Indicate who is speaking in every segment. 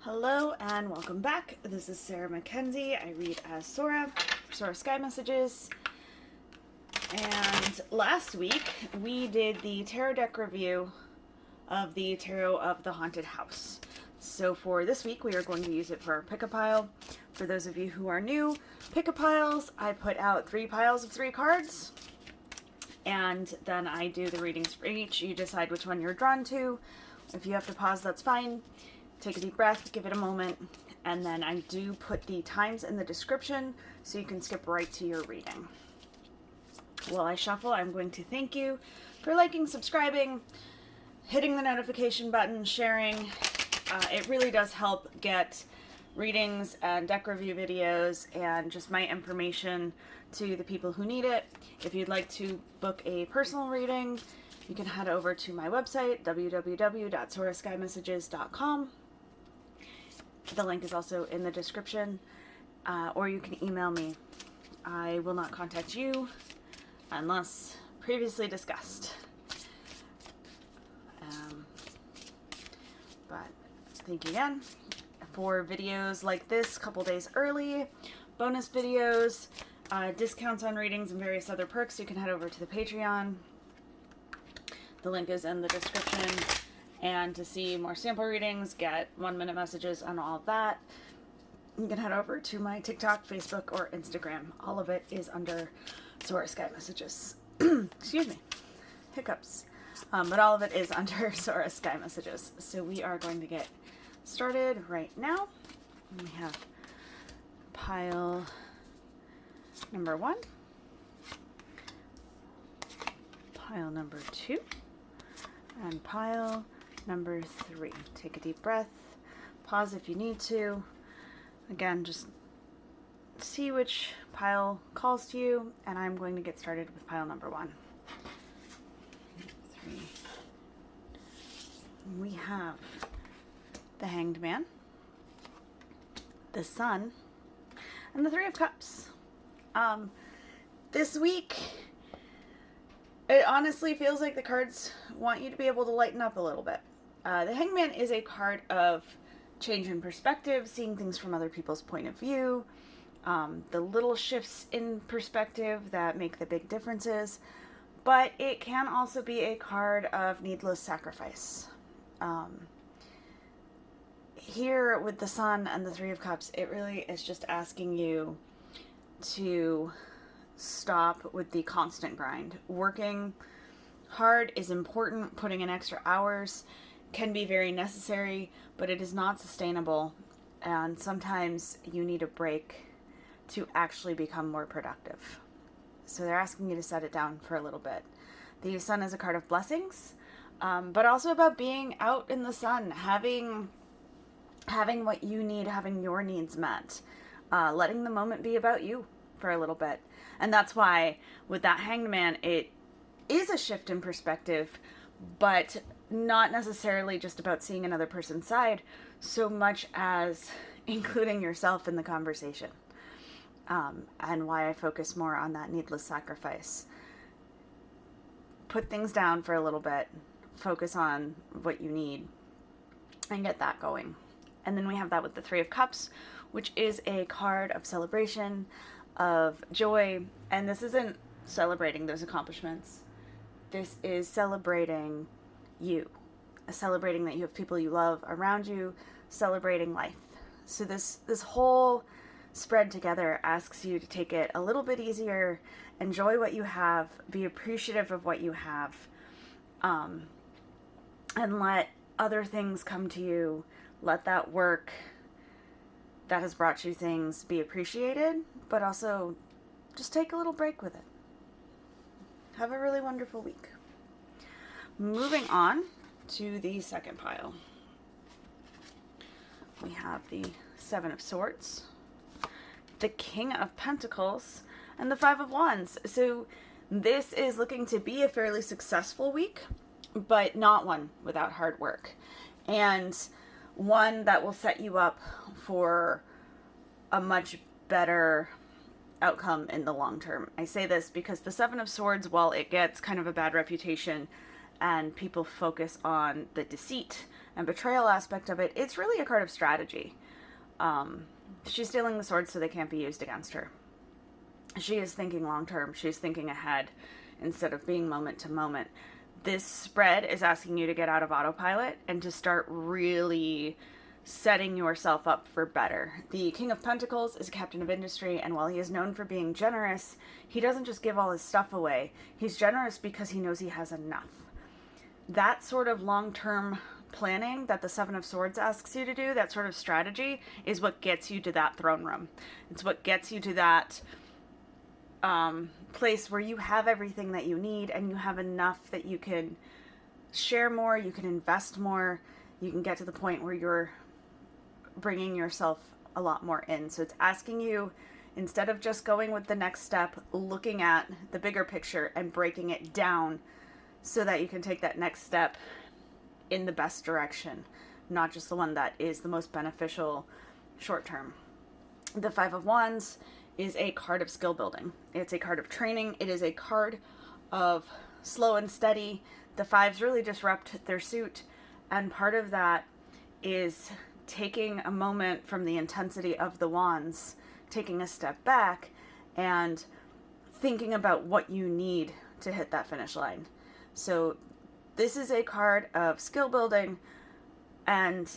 Speaker 1: Hello and welcome back. This is Sarah Mackenzie. I read as Sora for Sora Sky Messages. And last week we did the tarot deck review of the Tarot of the Haunted House. So for this week we are going to use it for our pick-a-pile. For those of you who are new, pick-a-piles, I put out 3 piles of 3 cards. And then I do the readings for each. You decide which one you're drawn to. If you have to pause, that's fine. Take a deep breath, give it a moment, and then I do put the times in the description so you can skip right to your reading. While I shuffle, I'm going to thank you for liking, subscribing, hitting the notification button, sharing. It really does help get readings and deck review videos and just my information to the people who need it. If you'd like to book a personal reading, you can head over to my website, www.sorasskymessages.com. The link is also in the description, or you can email me. I will not contact you unless previously discussed. But thank you again for videos like this, a couple days early, bonus videos, discounts on readings, and various other perks. You can head over to the Patreon. The link is in the description. And to see more sample readings, get 1-minute messages and all of that, you can head over to my TikTok, Facebook, or Instagram. All of it is under Sora Sky Messages. Excuse me. Hiccups. But all of it is under Sora Sky Messages. So we are going to get started right now. We have pile number 1, pile number 2, and pile number 3. Take a deep breath. Pause if you need to. Again, just see which pile calls to you, and I'm going to get started with pile number 1. 3. We have the Hanged Man, the Sun, and the 3 of Cups. This week, it honestly feels like the cards want you to be able to lighten up a little bit. The Hanged Man is a card of change in perspective, seeing things from other people's point of view, the little shifts in perspective that make the big differences, but it can also be a card of needless sacrifice. Here with the Sun and the 3 of Cups, it really is just asking you to stop with the constant grind. Working hard is important. Putting in extra hours can be very necessary, but it is not sustainable, and sometimes you need a break to actually become more productive. So they're asking you to set it down for a little bit. The Sun is a card of blessings, but also about being out in the sun, having what you need, having your needs met, letting the moment be about you for a little bit. And that's why with that Hanged Man, it is a shift in perspective, but not necessarily just about seeing another person's side, so much as including yourself in the conversation. And why I focus more on that needless sacrifice. Put things down for a little bit, focus on what you need, and get that going. And then we have that with the 3 of Cups, which is a card of celebration, of joy. And this isn't celebrating those accomplishments. This is celebrating you, celebrating that you have people you love around you, celebrating life. So this whole spread together asks you to take it a little bit easier, enjoy what you have, be appreciative of what you have, and let other things come to you. Let that work that has brought you things be appreciated, but also just take a little break with it. Have a really wonderful week. Moving on to the second pile. We have the 7 of Swords, the King of Pentacles, and the 5 of Wands. So this is looking to be a fairly successful week, but not one without hard work. And one that will set you up for a much better outcome in the long term. I say this because the 7 of Swords, while it gets kind of a bad reputation and people focus on the deceit and betrayal aspect of it, it's really a card of strategy. She's stealing the swords so they can't be used against her. She is thinking long term. She's thinking ahead instead of being moment to moment. This spread is asking you to get out of autopilot and to start really setting yourself up for better. The King of Pentacles is a captain of industry, and while he is known for being generous, he doesn't just give all his stuff away. He's generous because he knows he has enough. That sort of long-term planning that the Seven of Swords asks you to do, that sort of strategy, is what gets you to that throne room. It's what gets you to that place where you have everything that you need and you have enough that you can share more, you can invest more, you can get to the point where you're bringing yourself a lot more in. So it's asking you, instead of just going with the next step, looking at the bigger picture and breaking it down so that you can take that next step in the best direction, not just the one that is the most beneficial short term. The Five of Wands is a card of skill building. It's a card of training. It is a card of slow and steady. The fives really disrupt their suit, and part of that is taking a moment from the intensity of the wands, taking a step back and thinking about what you need to hit that finish line. So this is a card of skill building, and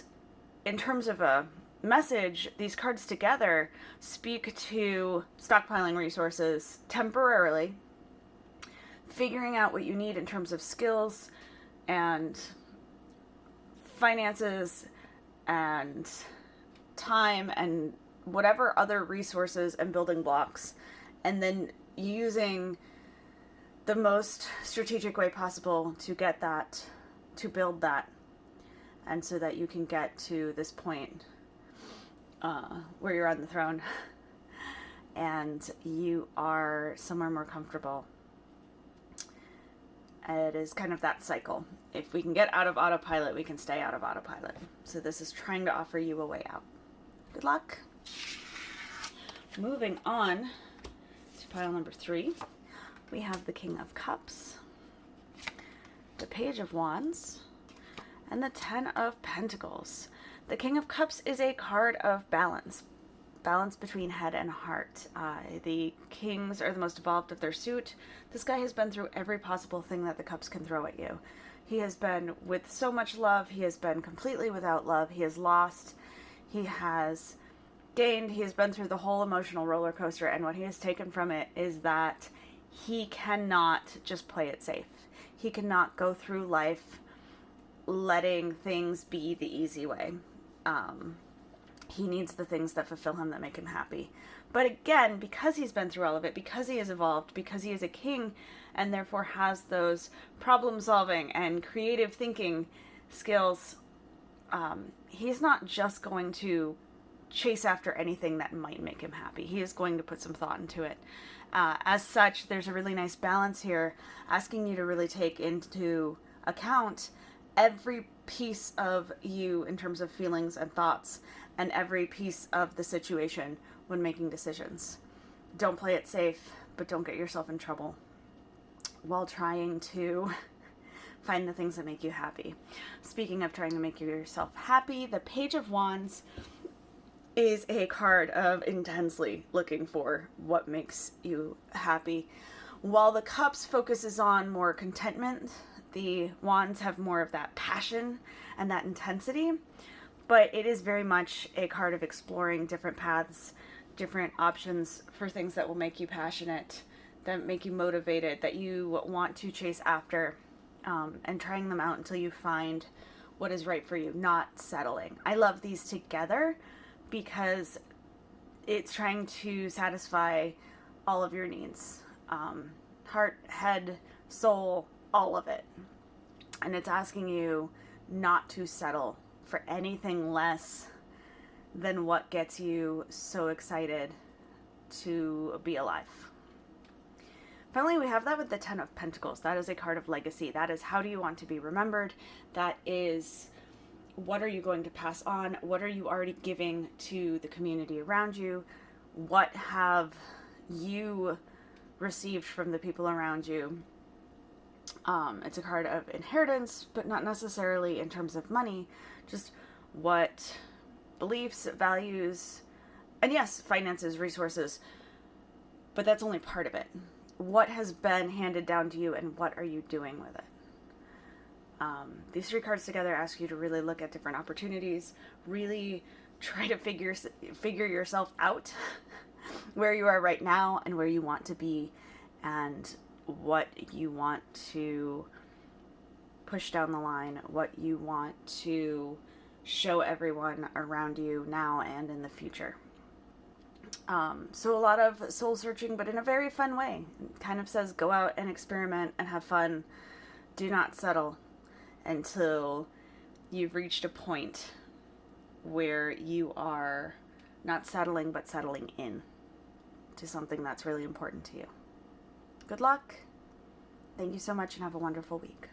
Speaker 1: in terms of a message, these cards together speak to stockpiling resources temporarily, figuring out what you need in terms of skills and finances and time and whatever other resources and building blocks, and then using the most strategic way possible to get that, to build that, and so that you can get to this point where you're on the throne and you are somewhere more comfortable. It is kind of that cycle. If we can get out of autopilot, we can stay out of autopilot. So this is trying to offer you a way out. Good luck. Moving on to pile number 3, we have the King of Cups, the Page of Wands, and the Ten of Pentacles. The King of Cups is a card of balance between head and heart. The kings are the most evolved of their suit. This guy has been through every possible thing that the cups can throw at you. He has been with so much love. He has been completely without love. He has lost. He has gained. He has been through the whole emotional roller coaster, and what he has taken from it is that he cannot just play it safe. He cannot go through life letting things be the easy way. He needs the things that fulfill him, that make him happy. But again, because he's been through all of it, because he has evolved, because he is a king and therefore has those problem solving and creative thinking skills, he's not just going to chase after anything that might make him happy. He is going to put some thought into it. As such, there's a really nice balance here, asking you to really take into account every piece of you in terms of feelings and thoughts, and every piece of the situation when making decisions. Don't play it safe, but don't get yourself in trouble while trying to find the things that make you happy. Speaking of trying to make yourself happy, the Page of Wands is a card of intensely looking for what makes you happy. While the Cups focuses on more contentment, the Wands have more of that passion and that intensity, but it is very much a card of exploring different paths, different options for things that will make you passionate, that make you motivated, that you want to chase after, and trying them out until you find what is right for you, not settling. I love these together because it's trying to satisfy all of your needs. Heart, head, soul, all of it. And it's asking you not to settle for anything less than what gets you so excited to be alive. Finally, we have that with the Ten of Pentacles. That is a card of legacy. That is, how do you want to be remembered? That is, what are you going to pass on? What are you already giving to the community around you? What have you received from the people around you? It's a card of inheritance, but not necessarily in terms of money, just what beliefs, values, and yes, finances, resources, but that's only part of it. What has been handed down to you and what are you doing with it? These three cards together ask you to really look at different opportunities, really try to figure yourself out where you are right now and where you want to be and what you want to push down the line, what you want to show everyone around you now and in the future. So a lot of soul searching, but in a very fun way. It kind of says go out and experiment and have fun. Do not settle until you've reached a point where you are not settling, but settling in to something that's really important to you. Good luck. Thank you so much and have a wonderful week.